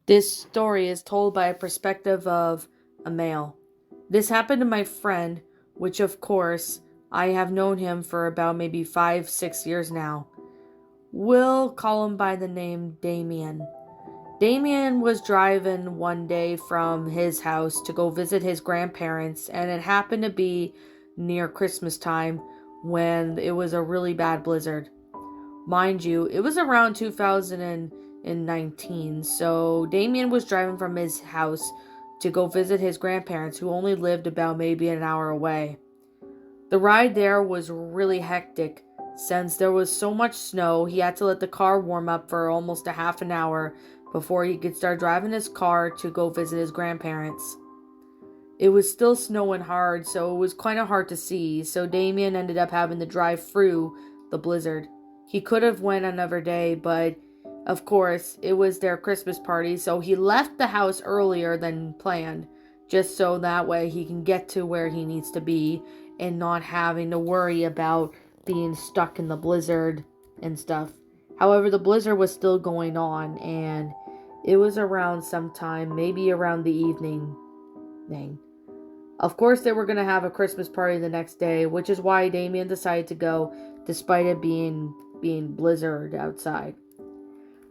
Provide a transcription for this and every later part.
This story is told by a perspective of a male. This happened to my friend, which of course I have known him for about maybe 5, 6 years now. We'll call him by the name Damien. Damien was driving one day from his house to go visit his grandparents, and it happened to be near Christmas time when it was a really bad blizzard. Mind you, it was around 2019, so Damien was driving from his house to go visit his grandparents, who only lived about maybe an hour away. The ride there was really hectic. Since there was so much snow, he had to let the car warm up for almost a half an hour before he could start driving his car to go visit his grandparents. It was still snowing hard, so it was kind of hard to see, so Damien ended up having to drive through the blizzard. He could have went another day, but of course, it was their Christmas party, so he left the house earlier than planned, just so that way he can get to where he needs to be and not having to worry about being stuck in the blizzard and stuff. However, the blizzard was still going on, and it was around sometime, maybe around the evening thing. Of course, they were going to have a Christmas party the next day, which is why Damien decided to go, despite it being blizzard outside.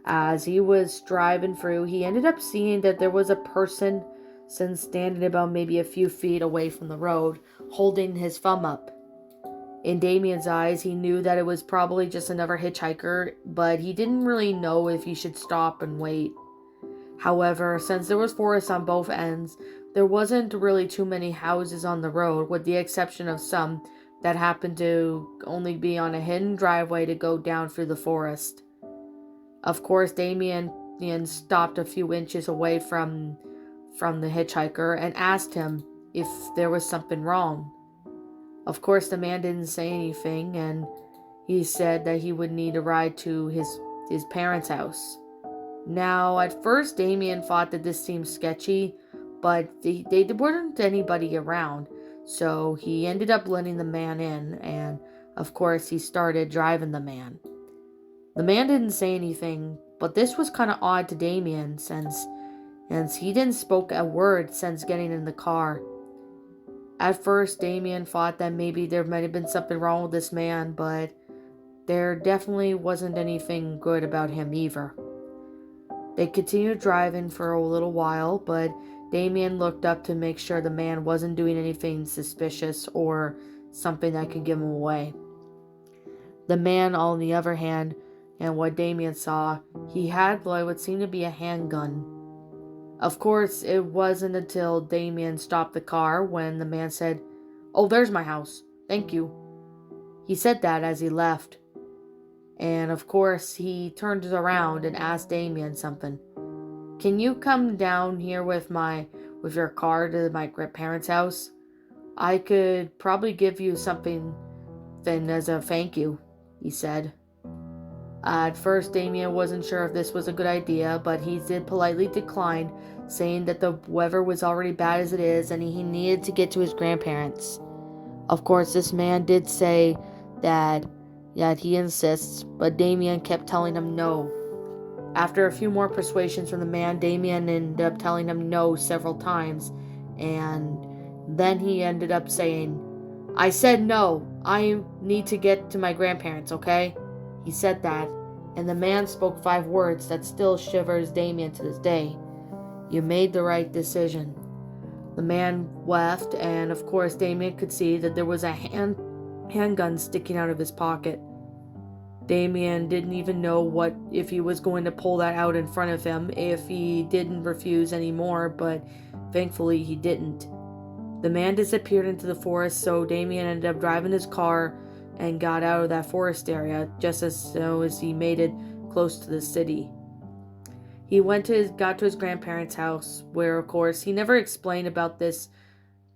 As he was driving through, he ended up seeing that there was a person standing about maybe a few feet away from the road, holding his thumb up. In Damien's eyes, he knew that it was probably just another hitchhiker, but he didn't really know if he should stop and wait. However, since there was forest on both ends, there wasn't really too many houses on the road, with the exception of some that happened to only be on a hidden driveway to go down through the forest. Of course, Damien stopped a few inches away from the hitchhiker and asked him if there was something wrong. Of course, the man didn't say anything, and he said that he would need a ride to his parents' house. Now, at first, Damien thought that this seemed sketchy, but they weren't anybody around, so he ended up letting the man in, and of course, he started driving the man. The man didn't say anything, but this was kind of odd to Damien since he didn't spoke a word since getting in the car. At first, Damien thought that maybe there might have been something wrong with this man, but there definitely wasn't anything good about him either. They continued driving for a little while, but Damien looked up to make sure the man wasn't doing anything suspicious or something that could give him away. The man, on the other hand, and what Damien saw, he had what seemed to be a handgun. Of course, it wasn't until Damien stopped the car when the man said, "Oh, there's my house. Thank you." He said that as he left. And of course, he turned around and asked Damien something. "Can you come down here with your car to my grandparents' house? I could probably give you something then as a thank you," he said. At first, Damien wasn't sure if this was a good idea, but he did politely decline, saying that the weather was already bad as it is and he needed to get to his grandparents. Of course, this man did say that he insists, but Damien kept telling him no. After a few more persuasions from the man, Damien ended up telling him no several times, and then he ended up saying, "I said no. I need to get to my grandparents, okay?" He said that, and the man spoke 5 words that still shivers Damien to this day. "You made the right decision." The man left, and of course Damien could see that there was a handgun sticking out of his pocket. Damien didn't even know if he was going to pull that out in front of him if he didn't refuse anymore, but thankfully he didn't. The man disappeared into the forest, so Damien ended up driving his car and got out of that forest area just as he made it close to the city. He got to his grandparents' house, where of course he never explained about this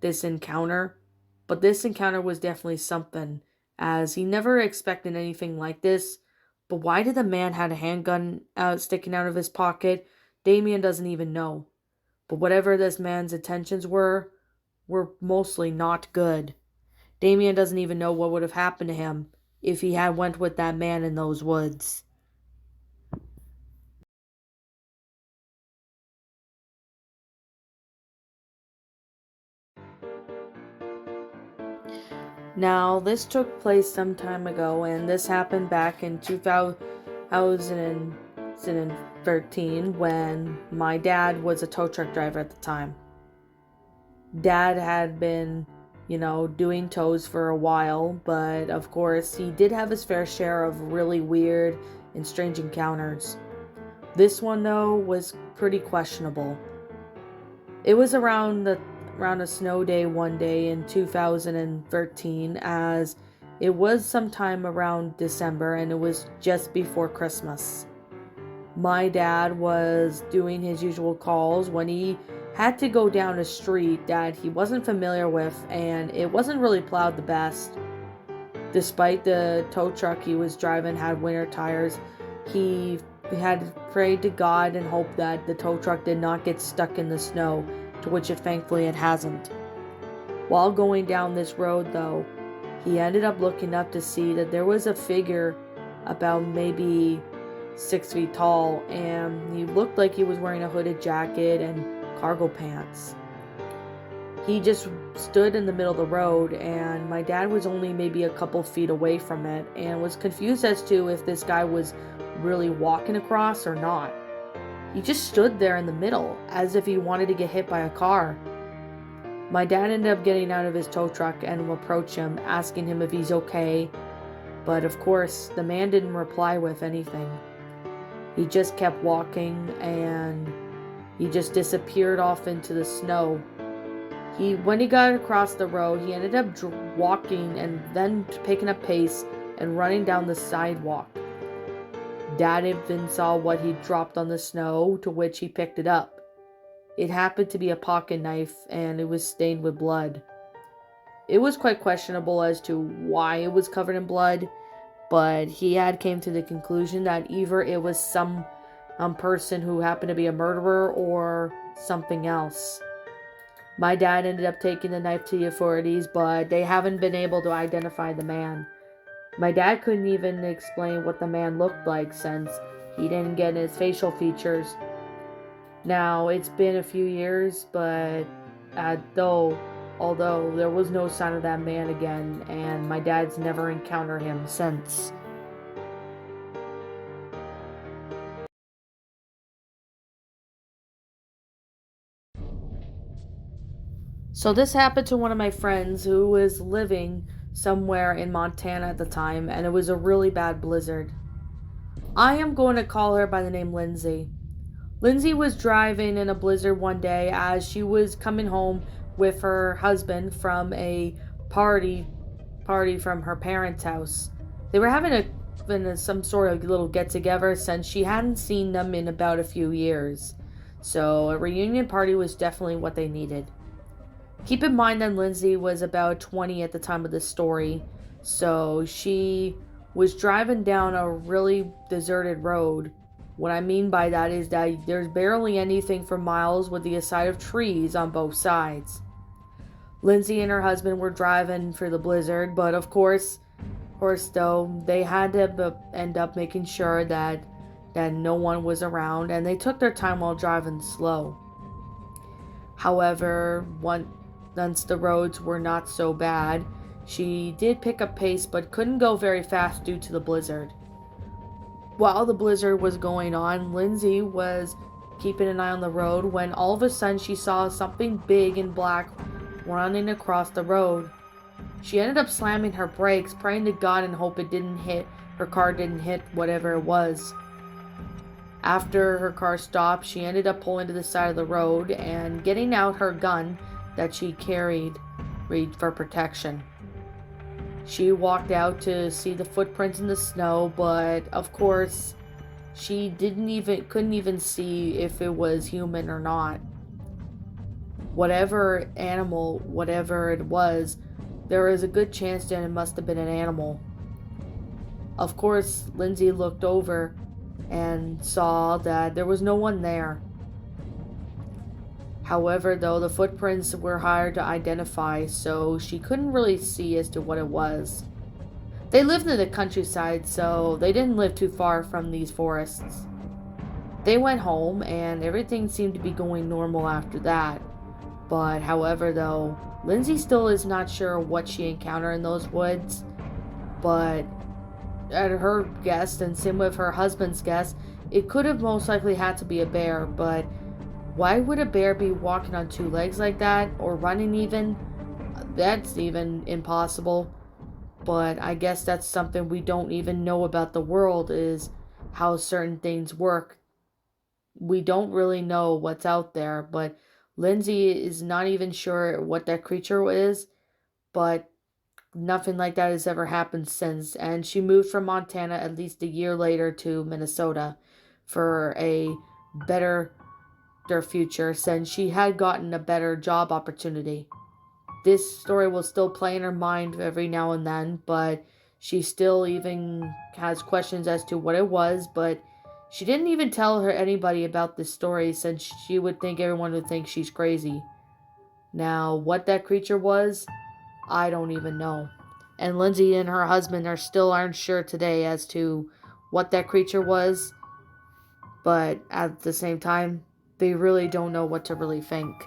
encounter, but this encounter was definitely something, as he never expected anything like this. But why did the man have a handgun sticking out of his pocket? Damien doesn't even know. But whatever this man's intentions were mostly not good. Damien doesn't even know what would have happened to him if he had went with that man in those woods. Now, this took place some time ago, and this happened back in 2013 when my dad was a tow truck driver at the time. Dad had been, doing tows for a while, but of course, he did have his fair share of really weird and strange encounters. This one, though, was pretty questionable. It was around a snow day one day in 2013, as it was sometime around December and it was just before Christmas. My dad was doing his usual calls when he had to go down a street that he wasn't familiar with, and it wasn't really plowed the best. Despite the tow truck he was driving had winter tires, he had prayed to God and hoped that the tow truck did not get stuck in the snow, to which it thankfully it hasn't. While going down this road, though, he ended up looking up to see that there was a figure about maybe 6 feet tall, and he looked like he was wearing a hooded jacket and cargo pants. He just stood in the middle of the road, and my dad was only maybe a couple feet away from it and was confused as to if this guy was really walking across or not. He just stood there in the middle, as if he wanted to get hit by a car. My dad ended up getting out of his tow truck and approached him, asking him if he's okay, but of course, the man didn't reply with anything. He just kept walking, and he just disappeared off into the snow. When he got across the road, he ended up walking and then picking up pace and running down the sidewalk. Dad even saw what he dropped on the snow, to which he picked it up. It happened to be a pocket knife, and it was stained with blood. It was quite questionable as to why it was covered in blood, but he had came to the conclusion that either it was some person who happened to be a murderer or something else. My dad ended up taking the knife to the authorities, but they haven't been able to identify the man. My dad couldn't even explain what the man looked like since he didn't get his facial features. Now, it's been a few years, but although there was no sign of that man again, and my dad's never encountered him since. So this happened to one of my friends who was living somewhere in Montana at the time, and it was a really bad blizzard. I am going to call her by the name Lindsay. Lindsay was driving in a blizzard one day as she was coming home with her husband from a party from her parents' house. They were having some sort of little get-together since she hadn't seen them in about a few years. So a reunion party was definitely what they needed. Keep in mind that Lindsay was about 20 at the time of this story, so she was driving down a really deserted road. What I mean by that is that there's barely anything for miles with the aside of trees on both sides. Lindsay and her husband were driving for the blizzard, but of course though, they had to end up making sure that no one was around, and they took their time while driving slow. However, once the roads were not so bad, she did pick up pace but couldn't go very fast due to the blizzard. While the blizzard was going on, Lindsay was keeping an eye on the road when all of a sudden she saw something big and black running across the road. She ended up slamming her brakes, praying to God and hope her car didn't hit whatever it was. After her car stopped, she ended up pulling to the side of the road and getting out her gun that she carried for protection. She walked out to see the footprints in the snow, but of course, she couldn't even see if it was human or not. Whatever it was, there is a good chance that it must have been an animal. Of course, Lindsay looked over and saw that there was no one there. However, though, the footprints were hard to identify, so she couldn't really see as to what it was. They lived in the countryside, so they didn't live too far from these forests. They went home, and everything seemed to be going normal after that. But however, though, Lindsay still is not sure what she encountered in those woods. But at her guess, and same with her husband's guess, it could have most likely had to be a bear. But why would a bear be walking on two legs like that, or running even? That's even impossible. But I guess that's something we don't even know about the world, is how certain things work. We don't really know what's out there, but Lindsay is not even sure what that creature is, but nothing like that has ever happened since. And she moved from Montana at least a year later to Minnesota for a better their future, since she had gotten a better job opportunity. This story will still play in her mind every now and then, but she still even has questions as to what it was. But she didn't even tell her anybody about this story, since she would think everyone would think she's crazy. Now, what that creature was, I don't even know. And Lindsay and her husband are still aren't sure today as to what that creature was, but at the same time, they really don't know what to really think.